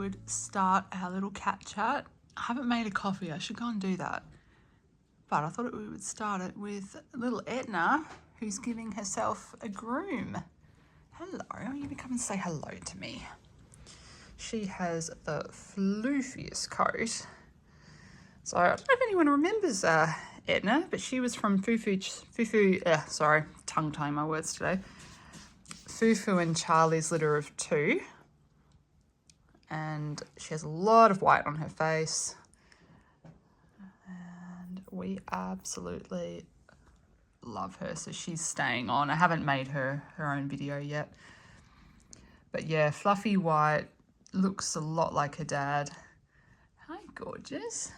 would start our little cat chat. I haven't made a coffee. I should go and do that. But I thought we would start it with little Etna, who's giving herself a groom. Hello, you come and say hello to me. She has the floofiest coat. So I don't know if anyone remembers Etna, but she was from sorry, tongue-tying my words today. Fufu and Charlie's Litter of Two. And she has a lot of white on her face. And we absolutely love her, so she's staying on. I haven't made her own video yet. But yeah, fluffy white, looks a lot like her dad. Hi, gorgeous.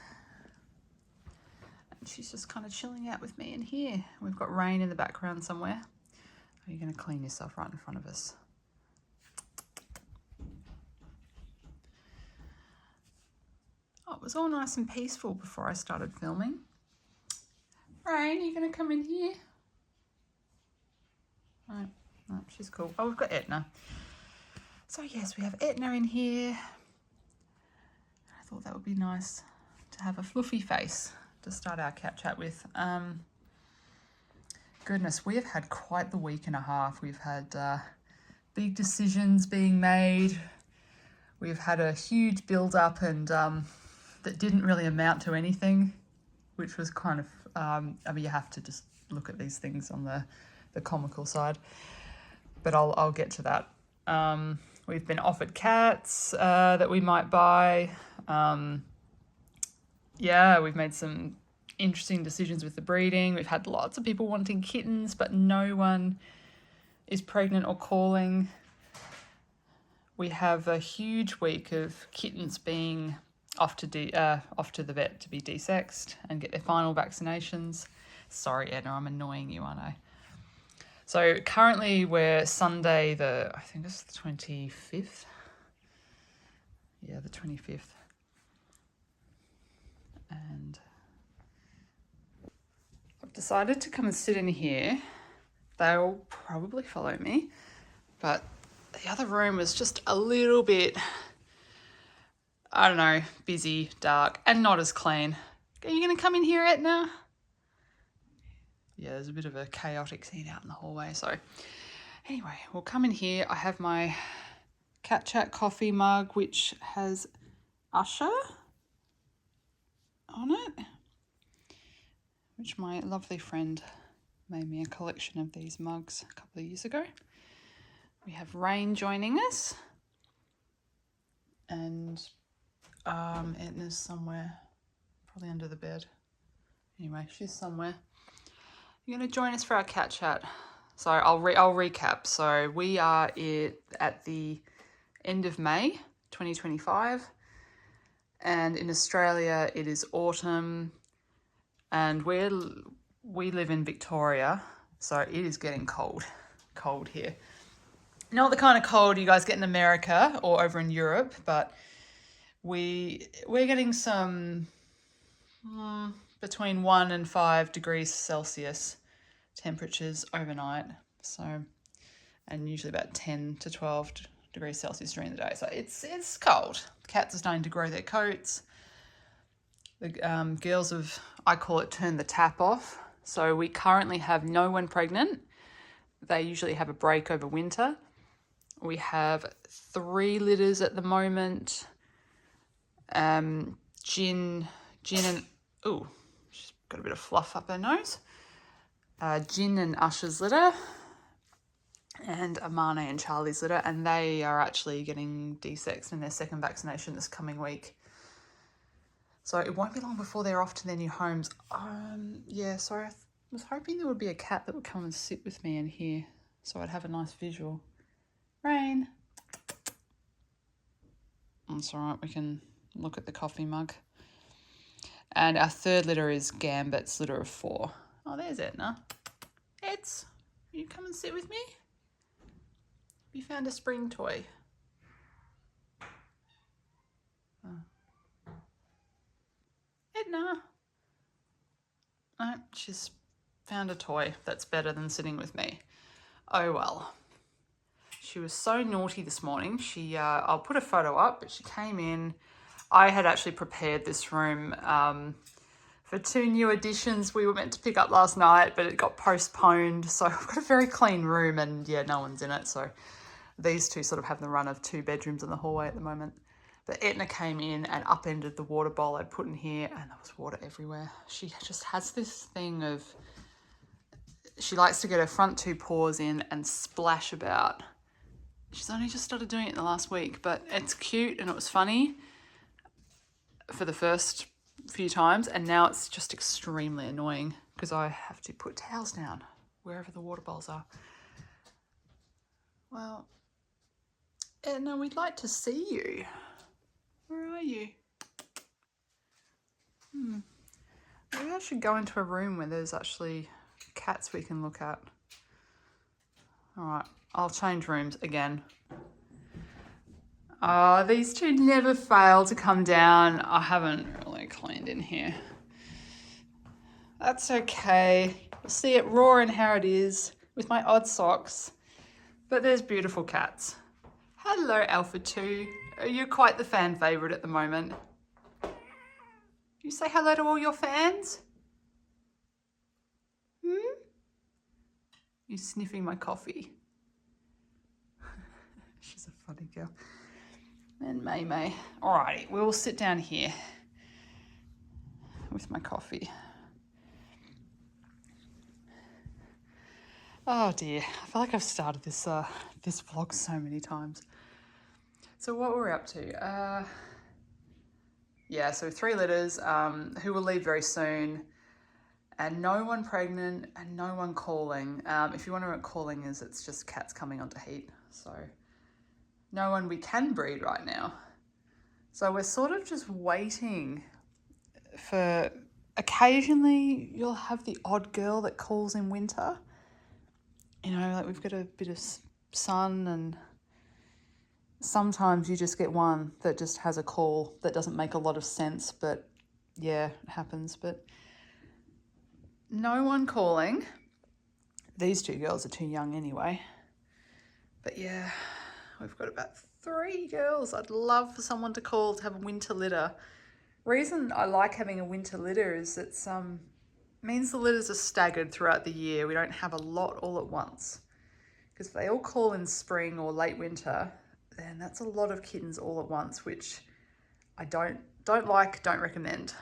And she's just kind of chilling out with me in here. We've got rain in the background somewhere. Are you going to clean yourself right in front of us? Oh, it was all nice and peaceful before I started filming. Rain, are you going to come in here? No, she's cool. Oh, we've got Etna. So yes, we have Etna in here. I thought that would be nice to have a fluffy face to start our cat chat with. Goodness, we have had quite the week and a half. We've had big decisions being made. We've had a huge build up and that didn't really amount to anything, which was kind of, I mean, you have to just look at these things on the comical side, but I'll get to that. We've been offered cats that we might buy. Yeah, we've made some interesting decisions with the breeding. We've had lots of people wanting kittens, but no one is pregnant or calling. We have a huge week of kittens being off to the vet to be desexed and get their final vaccinations. Sorry, Edna, I'm annoying you, aren't I? So currently we're Sunday I think it's the 25th. Yeah, the 25th. And I've decided to come and sit in here. They'll probably follow me, but the other room was just a little bit, I don't know, busy, dark, and not as clean. Are you going to come in here, Etna? Yeah, there's a bit of a chaotic scene out in the hallway. So anyway, we'll come in here. I have my Cat Chat coffee mug, which has Usher on it, which my lovely friend made me a collection of these mugs a couple of years ago. We have Rain joining us, and Etna's somewhere, probably under the bed. Anyway, she's somewhere. You're going to join us for our cat chat. So I'll recap. So we are at the end of May 2025, and in Australia it is autumn, and we live in Victoria, so it is getting cold here. Not the kind of cold you guys get in America or over in Europe, but we're getting some between 1 and 5 degrees Celsius temperatures overnight. So, and usually about 10 to 12 degrees Celsius during the day. So it's cold. Cats are starting to grow their coats. The girls have, I call it, turn the tap off. So we currently have no one pregnant. They usually have a break over winter. We have 3 litters at the moment. Jin and, ooh, she's got a bit of fluff up her nose. Jin and Usher's litter, and Meimei and Charlie's litter, and they are actually getting desexed in their second vaccination this coming week. So it won't be long before they're off to their new homes. Yeah, so I was hoping there would be a cat that would come and sit with me in here so I'd have a nice visual. Rain. That's all right, we can look at the coffee mug. And our third litter is Gambit's litter of 4. Oh, there's Etna. Eds, will you come and sit with me? You found a spring toy. Oh. Etna. No, she's found a toy that's better than sitting with me. Oh well. She was so naughty this morning. I'll put a photo up, but she came in. I had actually prepared this room for 2 new additions we were meant to pick up last night, but it got postponed. So I've got a very clean room and yeah, no one's in it. So these two sort of have the run of 2 bedrooms in the hallway at the moment. But Etna came in and upended the water bowl I'd put in here, and there was water everywhere. She just has this thing of, she likes to get her front 2 paws in and splash about. She's only just started doing it in the last week, but it's cute and it was funny for the first few times, and now it's just extremely annoying because I have to put towels down wherever the water bowls are. Well, Etna, we'd like to see you. Where are you? Maybe I should go into a room where there's actually cats we can look at. All right, I'll change rooms again. These 2 never fail to come down. I haven't really cleaned in here. That's okay. You'll see it raw and how it is with my odd socks. But there's beautiful cats. Hello, Alpha2. You're quite the fan favourite at the moment. You say hello to all your fans? You're sniffing my coffee. She's a funny girl. And Meimei. Alrighty, we'll sit down here with my coffee. Oh dear, I feel like I've started this this vlog so many times. So what we're up to? Yeah, so 3 litters who will leave very soon, and no one pregnant and no one calling. If you wonder what calling is, it's just cats coming onto heat. So no one we can breed right now. So we're sort of just waiting for, occasionally you'll have the odd girl that calls in winter. You know, like we've got a bit of sun, and sometimes you just get one that just has a call that doesn't make a lot of sense, but yeah, it happens. But no one calling. These 2 girls are too young anyway. But yeah, we've got about 3 girls. I'd love for someone to call to have a winter litter. Reason I like having a winter litter is it means the litters are staggered throughout the year. We don't have a lot all at once. Because if they all call in spring or late winter, then that's a lot of kittens all at once, which I don't recommend.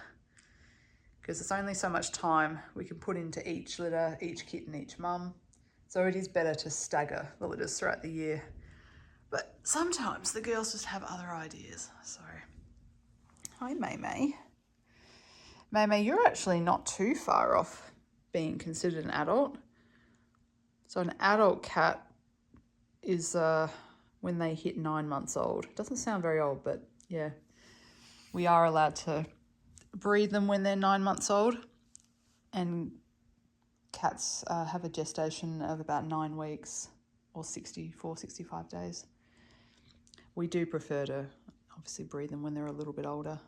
Because there's only so much time we can put into each litter, each kitten, each mum. So it is better to stagger the litters throughout the year. But sometimes the girls just have other ideas. So, hi Meimei. Meimei, you're actually not too far off being considered an adult. So an adult cat is when they hit 9 months old. It doesn't sound very old, but yeah, we are allowed to breed them when they're 9 months old. And cats have a gestation of about 9 weeks or 65 days. We do prefer to obviously breed them when they're a little bit older.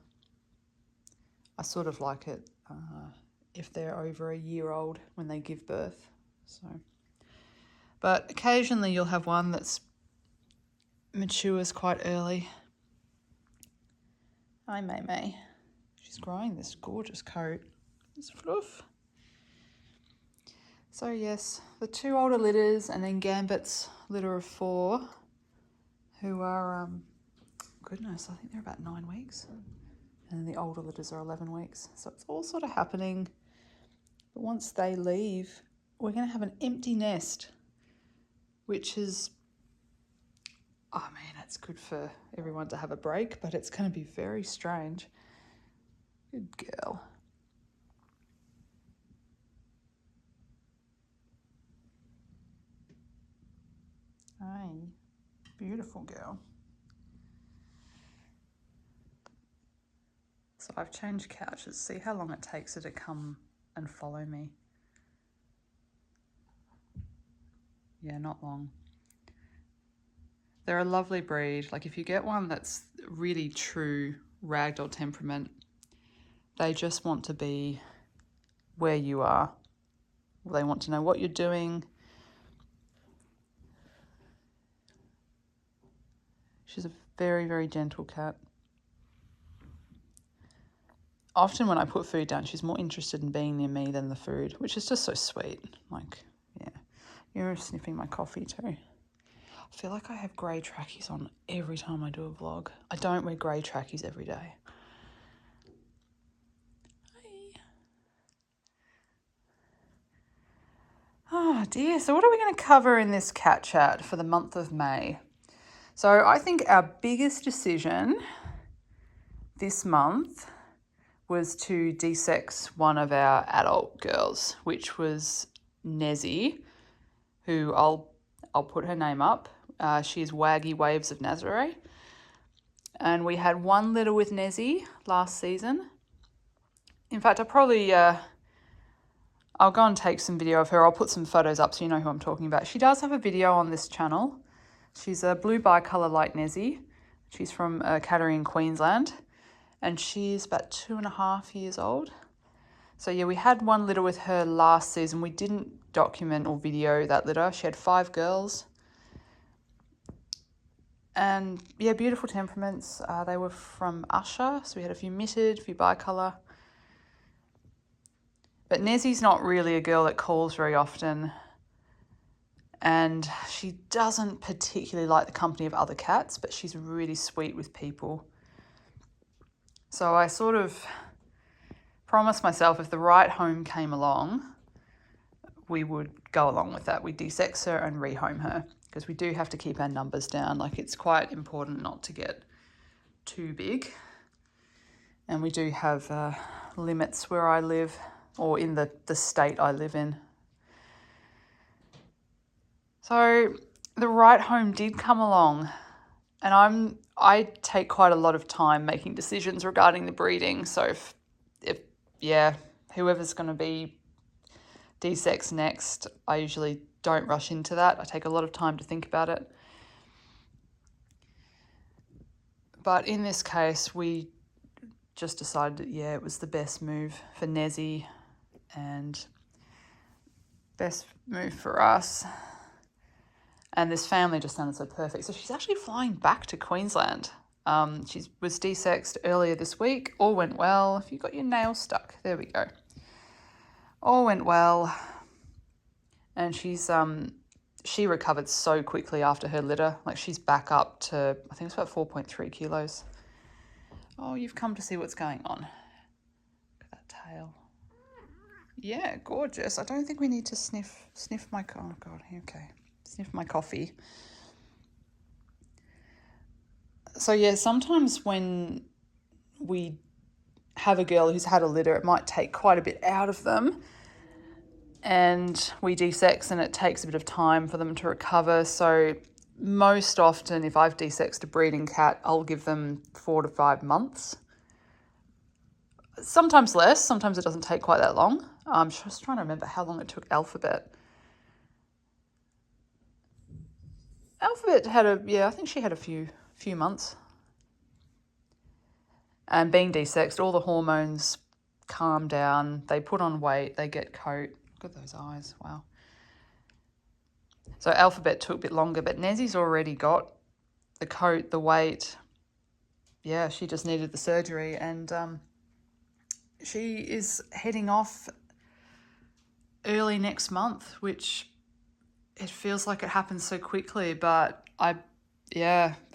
I sort of like it if they're over a year old when they give birth. So, but occasionally you'll have one that's matures quite early. Hi Meimei. She's growing this gorgeous coat. It's fluff. So yes, the 2 older litters, and then Gambit's litter of 4, who are, goodness, I think they're about 9 weeks. And the older litters are 11 weeks. So it's all sort of happening. But once they leave, we're going to have an empty nest, which is, I mean, it's good for everyone to have a break, but it's going to be very strange. Good girl. Hi, beautiful girl. So I've changed couches. See how long it takes her to come and follow me. Yeah, not long. They're a lovely breed. Like if you get one that's really true Ragdoll temperament, they just want to be where you are. They want to know what you're doing. She's a very, very gentle cat. Often when I put food down, she's more interested in being near me than the food, which is just so sweet. Like, yeah. You're sniffing my coffee too. I feel like I have grey trackies on every time I do a vlog. I don't wear grey trackies every day. Hi. Oh dear, so what are we going to cover in this cat chat for the month of May? So I think our biggest decision this month was to desex one of our adult girls, which was Nezzy, who I'll put her name up. She's Waggy Waves of Nazare. And we had one litter with Nezzy last season. In fact, I'll go and take some video of her. I'll put some photos up so you know who I'm talking about. She does have a video on this channel. She's a blue bicolour like Nezzy. She's from Cattery in Queensland. And she's about 2.5 years old. So yeah, we had one litter with her last season. We didn't document or video that litter. She had 5 girls. And yeah, beautiful temperaments. They were from Usher. So we had a few mitted, a few bicolour. But Nezzy's not really a girl that calls very often. And she doesn't particularly like the company of other cats, but she's really sweet with people. So I sort of promised myself if the right home came along, we would go along with that. We'd desex her and rehome her because we do have to keep our numbers down. Like, it's quite important not to get too big. And we do have limits where I live, or in the state I live in. So the right home did come along, and I take quite a lot of time making decisions regarding the breeding. So if whoever's going to be desexed next, I usually don't rush into that. I take a lot of time to think about it. But in this case, we just decided that, yeah, it was the best move for Nezzy and best move for us. And this family just sounded so perfect. So she's actually flying back to Queensland. She was desexed earlier this week. All went well. If you got your nail stuck, there we go. All went well. And she recovered so quickly after her litter. Like, she's back up to, I think it's about 4.3 kilos. Oh, you've come to see what's going on. Look at that tail. Yeah, gorgeous. I don't think we need to sniff my, oh God, okay. Sniff my coffee. So yeah, sometimes when we have a girl who's had a litter, it might take quite a bit out of them, and we desex and it takes a bit of time for them to recover. So most often, if I've desexed a breeding cat, I'll give them 4 to 5 months. Sometimes less, sometimes it doesn't take quite that long. I'm just trying to remember how long it took Alphabet. Alphabet had I think she had a few months. And being desexed, all the hormones calm down, they put on weight, they get coat. Look at those eyes, wow. So Alphabet took a bit longer, but Nezzy's already got the coat, the weight. Yeah, she just needed the surgery, and she is heading off early next month, which it feels like it happens so quickly, but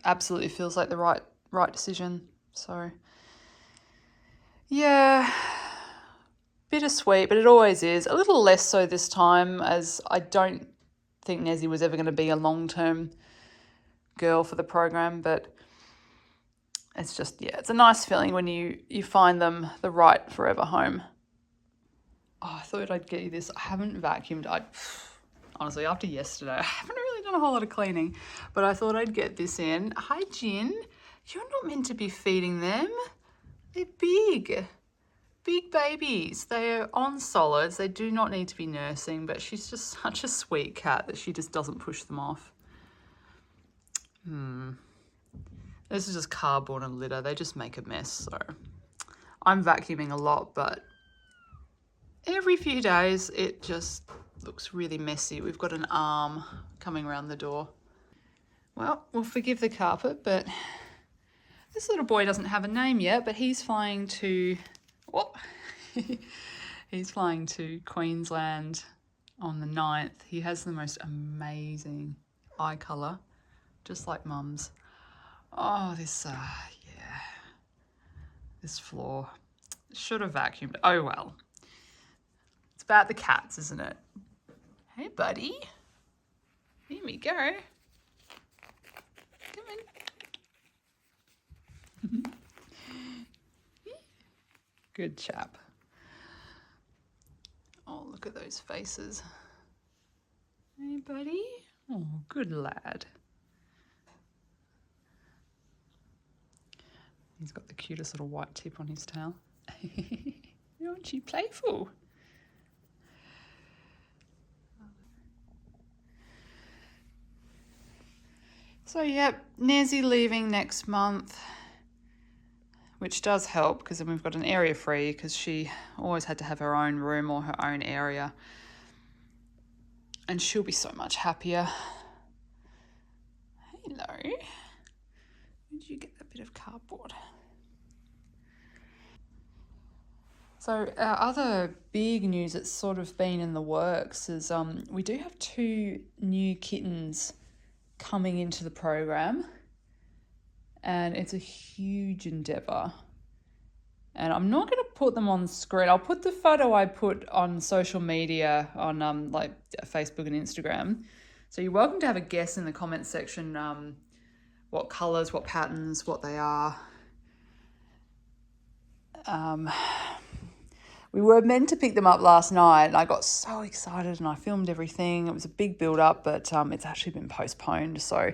absolutely feels like the right decision. So yeah, bittersweet, but it always is. A little less so this time, as I don't think Nezzy was ever going to be a long-term girl for the program, but it's just, yeah, it's a nice feeling when you find them the right forever home. Oh, I thought I'd get you this. I haven't vacuumed. Honestly, after yesterday, I haven't really done a whole lot of cleaning, but I thought I'd get this in. Hi, Jin. You're not meant to be feeding them. They're big babies. They're on solids. They do not need to be nursing, but she's just such a sweet cat that she just doesn't push them off. This is just cardboard and litter. They just make a mess, so I'm vacuuming a lot, but every few days it just looks really messy. We've got an arm coming around the door. Well, we'll forgive the carpet, but this little boy doesn't have a name yet, but he's flying to, whoop, he's flying to Queensland on the 9th. He has the most amazing eye colour, just like Mum's. Oh, this, yeah, this floor. Should have vacuumed. Oh well. It's about the cats, isn't it? Hey, buddy. Here we go. Come on. Good chap. Oh, look at those faces. Hey, buddy. Oh, good lad. He's got the cutest little white tip on his tail. Aren't you playful? So, yep, Nezzy leaving next month, which does help because then we've got an area free because she always had to have her own room or her own area. And she'll be so much happier. Hello. Where did you get that bit of cardboard? So our other big news that's sort of been in the works is we do have 2 new kittens coming into the program, and it's a huge endeavour. And I'm not going to put them on screen. I'll put the photo I put on social media on like Facebook and Instagram. So you're welcome to have a guess in the comments section what colours, what patterns, what they are. We were meant to pick them up last night and I got so excited and I filmed everything. It was a big build up, but it's actually been postponed. So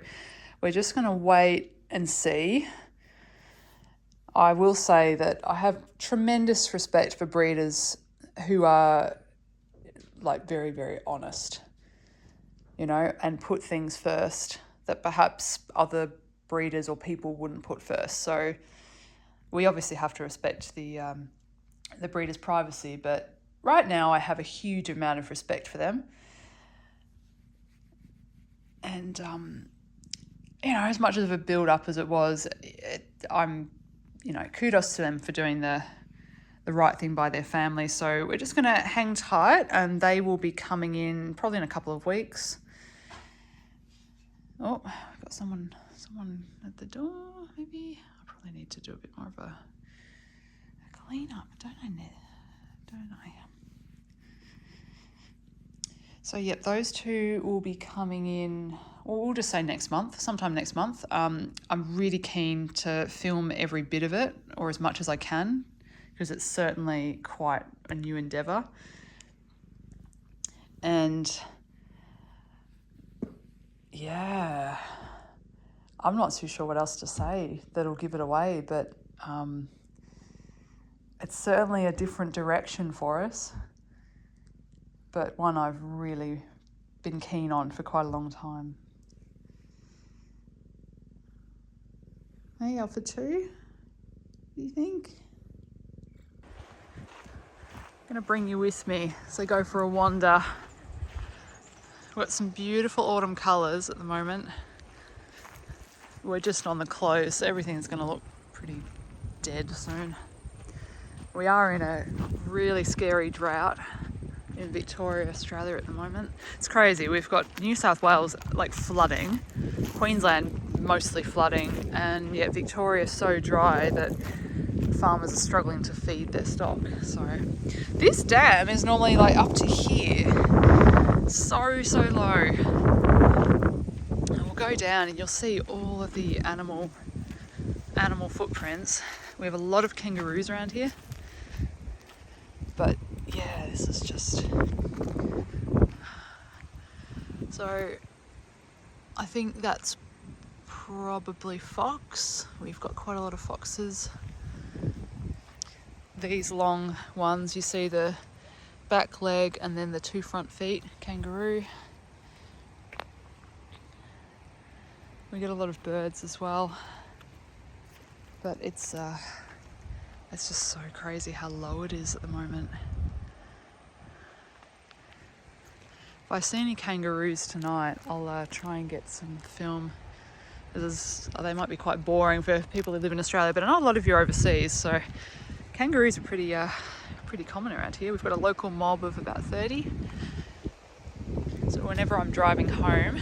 we're just going to wait and see. I will say that I have tremendous respect for breeders who are like very, very honest, you know, and put things first that perhaps other breeders or people wouldn't put first. So we obviously have to respect the breeder's privacy, but right now I have a huge amount of respect for them. And, you know, as much of a build-up as it was, I'm, you know, kudos to them for doing the right thing by their family. So we're just going to hang tight and they will be coming in probably in a couple of weeks. Oh, I've got someone at the door, maybe. I probably need to do a bit more of a clean up, don't I? So, yep, those 2 will be coming in, or we'll just say next month, sometime next month. I'm really keen to film every bit of it, or as much as I can, because it's certainly quite a new endeavour. And yeah, I'm not too sure what else to say that'll give it away, but it's certainly a different direction for us, but one I've really been keen on for quite a long time. Hey, Alpha2, what do you think? I'm going to bring you with me so go for a wander. We've got some beautiful autumn colours at the moment. We're just on the close, so everything's going to look pretty dead soon. We are in a really scary drought in Victoria, Australia at the moment. It's crazy. We've got New South Wales like flooding, Queensland mostly flooding, and yet Victoria is so dry that farmers are struggling to feed their stock. So this dam is normally like up to here, so low. And we'll go down and you'll see all of the animal footprints. We have a lot of kangaroos around here. But yeah, this is just... So I think that's probably fox. We've got quite a lot of foxes. These long ones, you see the back leg and then the 2 front feet, kangaroo. We get a lot of birds as well. But it's just so crazy how low it is at the moment. If I see any kangaroos tonight, I'll try and get some film They might be quite boring for people who live in Australia, but I know a lot of you are overseas, so kangaroos are pretty common around here. We've got a local mob of about 30. So whenever I'm driving home,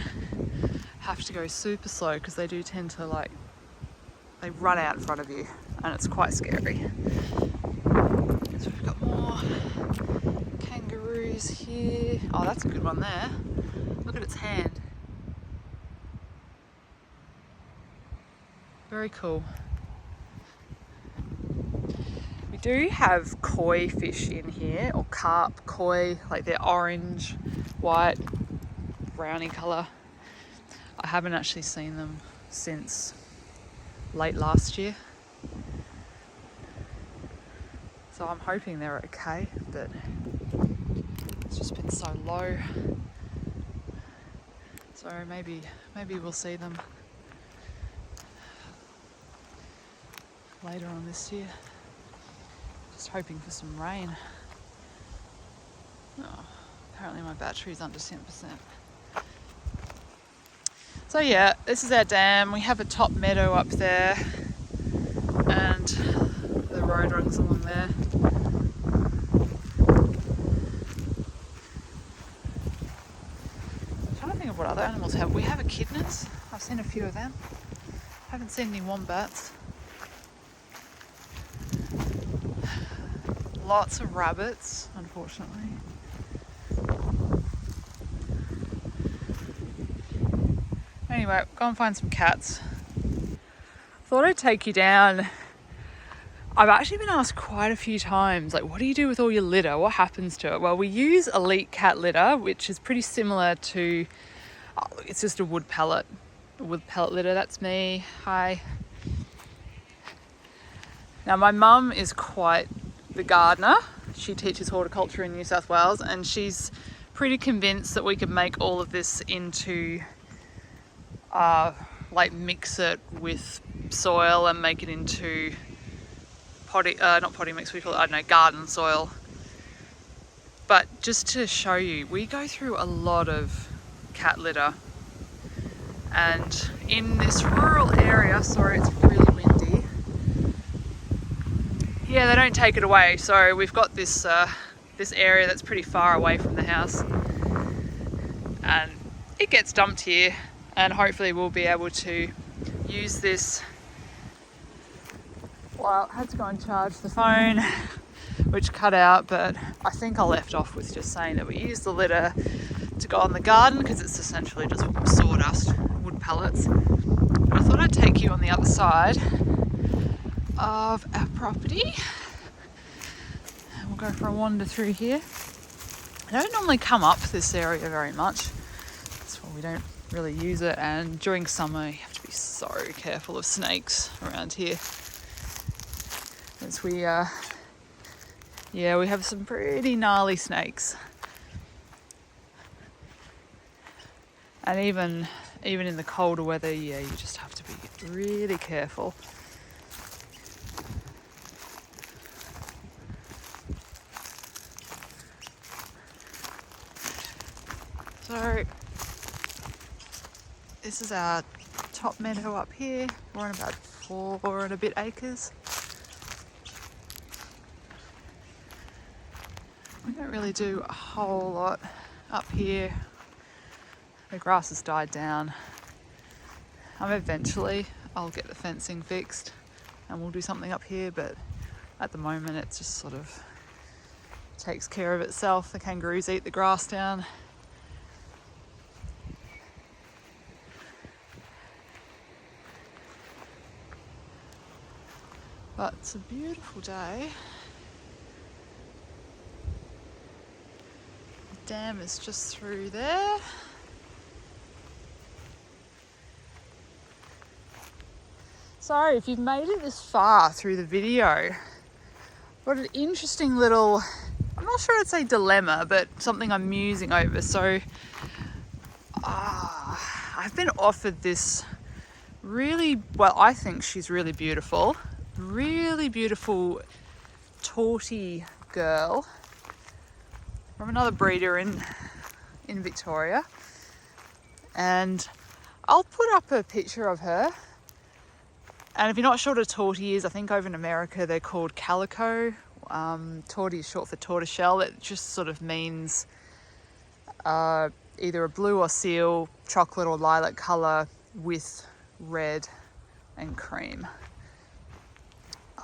I have to go super slow because they do tend to they run out in front of you and it's quite scary. So we've got more kangaroos here. Oh, that's a good one there. Look at its hand. Very cool. We do have koi fish in here, or carp, koi, like they're orange, white, browny colour. I haven't actually seen them since late last year. So I'm hoping they're okay, but it's just been so low. So maybe we'll see them later on this year. Just hoping for some rain. Oh, apparently my battery's under 10%. So yeah, this is our dam. We have a top meadow up there and the road runs along there. I'm trying to think of what other animals have. We have echidnas. I've seen a few of them. Haven't seen any wombats. Lots of rabbits, unfortunately. Anyway, go and find some cats. Thought I'd take you down. I've actually been asked quite a few times, like, what do you do with all your litter? What happens to it? Well, we use Elite cat litter, which is pretty similar to, it's just a wood pellet litter. That's me. Hi. Now, my mum is quite the gardener. She teaches horticulture in New South Wales, and she's pretty convinced that we could make all of this into mix it with soil and make it into not potting mix, we call it, I don't know, garden soil. But just to show you, we go through a lot of cat litter, and in this rural area, sorry, it's really windy. Yeah, they don't take it away. So we've got this this area that's pretty far away from the house, and it gets dumped here, and hopefully we'll be able to use this. Well, I had to go and charge the phone, which cut out, but I think I left off with just saying that we use the litter to go on the garden because it's essentially just sawdust, wood pellets. But I thought I'd take you on the other side of our property. We'll go for a wander through here. I don't normally come up this area very much. That's why we don't really use it, and during summer you have to be so careful of snakes around here. As we have some pretty gnarly snakes. And even in the colder weather, yeah, you just have to be really careful. So this is our top meadow up here. We're on about 4 and a bit acres. We don't really do a whole lot up here. The grass has died down. Eventually I'll get the fencing fixed and we'll do something up here, but at the moment it just sort of takes care of itself. The kangaroos eat the grass down. But it's a beautiful day. The dam is just through there. So if you've made it this far through the video, what an interesting little, I'm not sure I'd say dilemma, but something I'm musing over. So I've been offered this really, well, I think she's really beautiful tortie girl from another breeder in Victoria, and I'll put up a picture of her. And if you're not sure what a tortie is, I think over in America they're called calico. Tortie is short for tortoiseshell. It just sort of means either a blue or seal, chocolate or lilac colour with red and cream.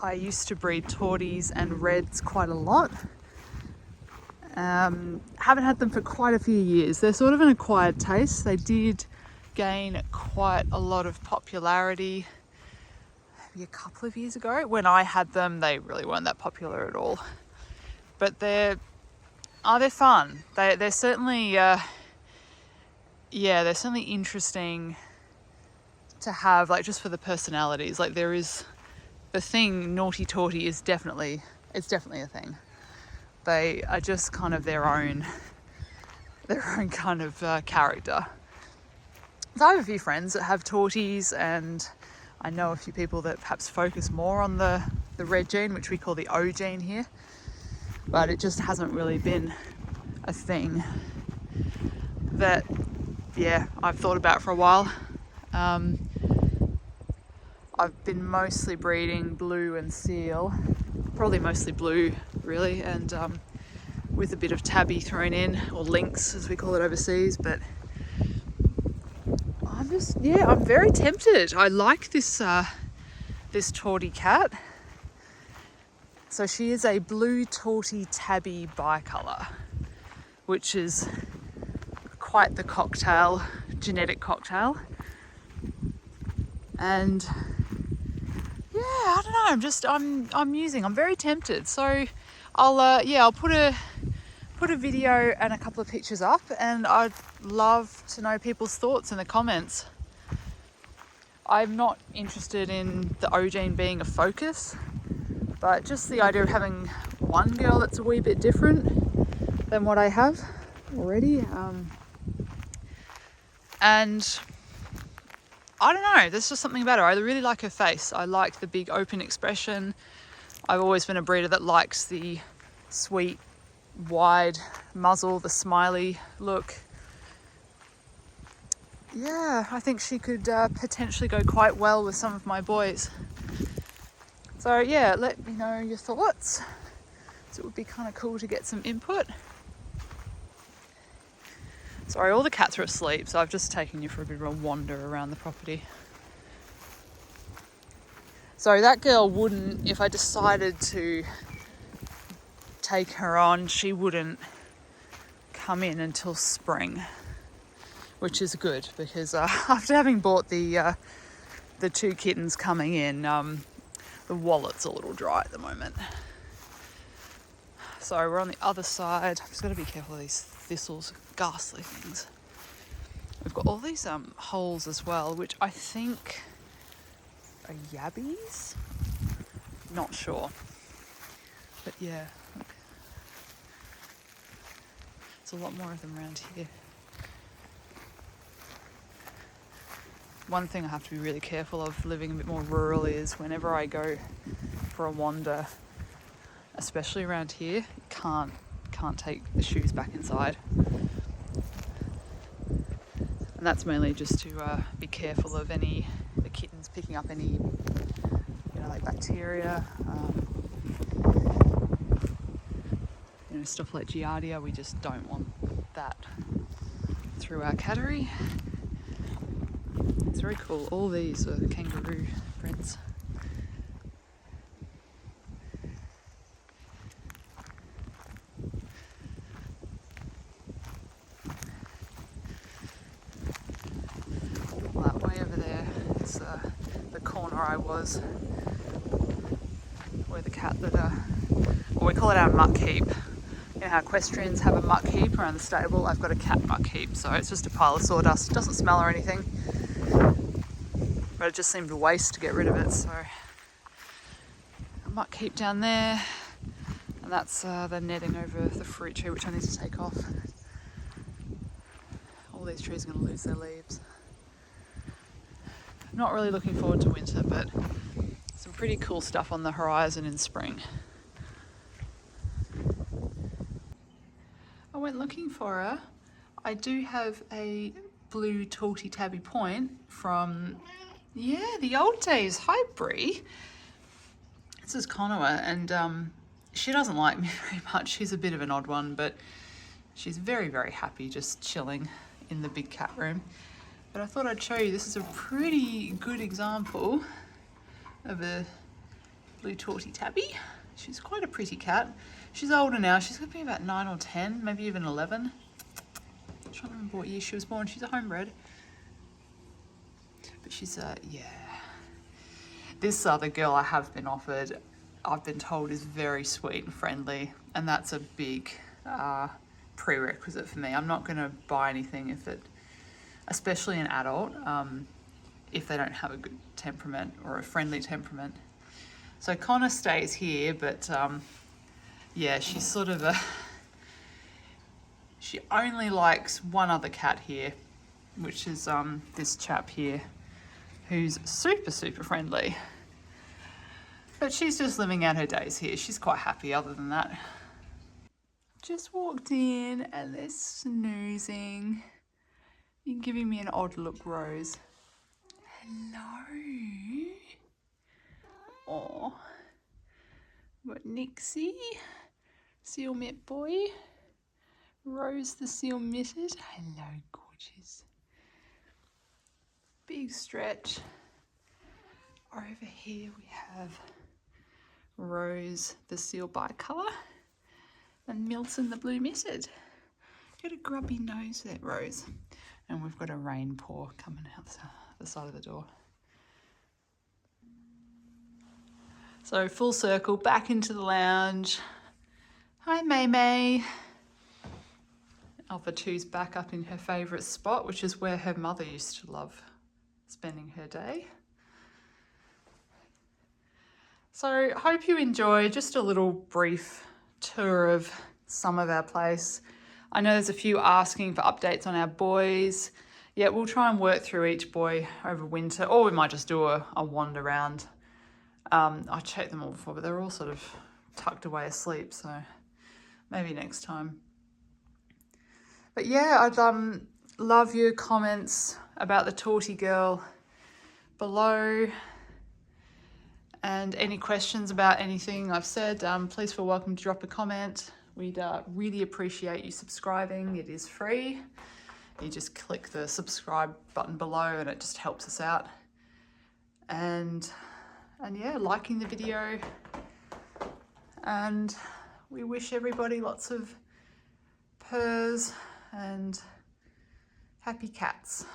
I used to breed torties and reds quite a lot. Haven't had them for quite a few years. They're sort of an acquired taste. They did gain quite a lot of popularity maybe a couple of years ago. When I had them, they really weren't that popular at all. But they're fun. They're certainly they're certainly interesting to have, like, just for the personalities. Like, there is the thing, naughty tortie is definitely a thing. They are just kind of their own kind of character. So I have a few friends that have torties, and I know a few people that perhaps focus more on the red gene, which we call the O gene here, but it just hasn't really been a thing that, I've thought about for a while. I've been mostly breeding blue and seal, probably mostly blue really, and with a bit of tabby thrown in, or lynx as we call it overseas. But I'm very tempted. I like this tortie cat. So she is a blue tortie tabby bicolour, which is quite the cocktail, genetic cocktail. And I don't know, I'm very tempted. So I'll put a video and a couple of pictures up, and I'd love to know people's thoughts in the comments. I'm not interested in the O gene being a focus, but just the idea of having one girl that's a wee bit different than what I have already. And I don't know, there's just something about her. I really like her face. I like the big open expression. I've always been a breeder that likes the sweet, wide muzzle, the smiley look. Yeah, I think she could potentially go quite well with some of my boys. So yeah, let me know your thoughts. So it would be kind of cool to get some input. Sorry, all the cats are asleep, so I've just taken you for a bit of a wander around the property. So that girl wouldn't, if I decided to take her on, she wouldn't come in until spring, which is good, because after having bought the two kittens coming in, the wallet's a little dry at the moment. So we're on the other side. I've just got to be careful of these thistles, ghastly things. We've got all these holes as well, which I think are yabbies. Not sure, but yeah, look. There's a lot more of them around here. One thing I have to be really careful of living a bit more rural is whenever I go for a wander, especially around here, can't take the shoes back inside. And that's mainly just to be careful of the kittens picking up any, like bacteria, stuff like Giardia. We just don't want that through our cattery. It's very cool. All these are kangaroo prints. That way over there is the corner I was, where the cat we call it our muck heap. You know how equestrians have a muck heap around the stable? I've got a cat muck heap, so it's just a pile of sawdust. It doesn't smell or anything, but it just seemed a waste to get rid of it. So a muck heap down there, and that's the netting over the fruit tree, which I need to take off. All these trees are going to lose their leaves. Not really looking forward to winter, but some pretty cool stuff on the horizon in spring. I went looking for her. I do have a blue torty tabby point from, yeah, the old days. Hi, Brie. This is Connoa, and she doesn't like me very much. She's a bit of an odd one, but she's very, very happy just chilling in the big cat room. But I thought I'd show you, this is a pretty good example of a blue torty tabby. She's quite a pretty cat. She's older now. She's going to be about 9 or 10, maybe even 11. I'm trying to remember what year she was born. She's a homebred. But she's, yeah. This other girl I have been offered, I've been told is very sweet and friendly, and that's a big prerequisite for me. I'm not going to buy anything if it, especially an adult, if they don't have a good temperament or a friendly temperament. So Connor stays here, but yeah, she's sort of a, she only likes one other cat here, which is this chap here, who's super, super friendly. But she's just living out her days here. She's quite happy other than that. Just walked in and they're snoozing. You're giving me an odd look, Rose. Hello. Oh, got Nixie, seal mitt boy. Rose the seal mitted. Hello, gorgeous. Big stretch. Over here we have Rose the seal bicolour and Milton the blue mitted. Got a grubby nose there, Rose. And we've got a rain paw coming out the side of the door. So full circle, back into the lounge. Hi, Meimei. Alpha2's back up in her favourite spot, which is where her mother used to love spending her day. So hope you enjoy just a little brief tour of some of our place. I know there's a few asking for updates on our boys. Yeah, we'll try and work through each boy over winter, or we might just do a wander around. I checked them all before, but they're all sort of tucked away asleep, so maybe next time. But yeah, I'd love your comments about the Torty Girl below, and any questions about anything I've said, please feel welcome to drop a comment. We'd really appreciate you subscribing. It is free. You just click the subscribe button below and it just helps us out. And yeah, liking the video. And we wish everybody lots of purrs and happy cats.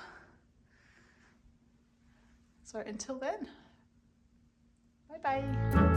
So until then, bye bye.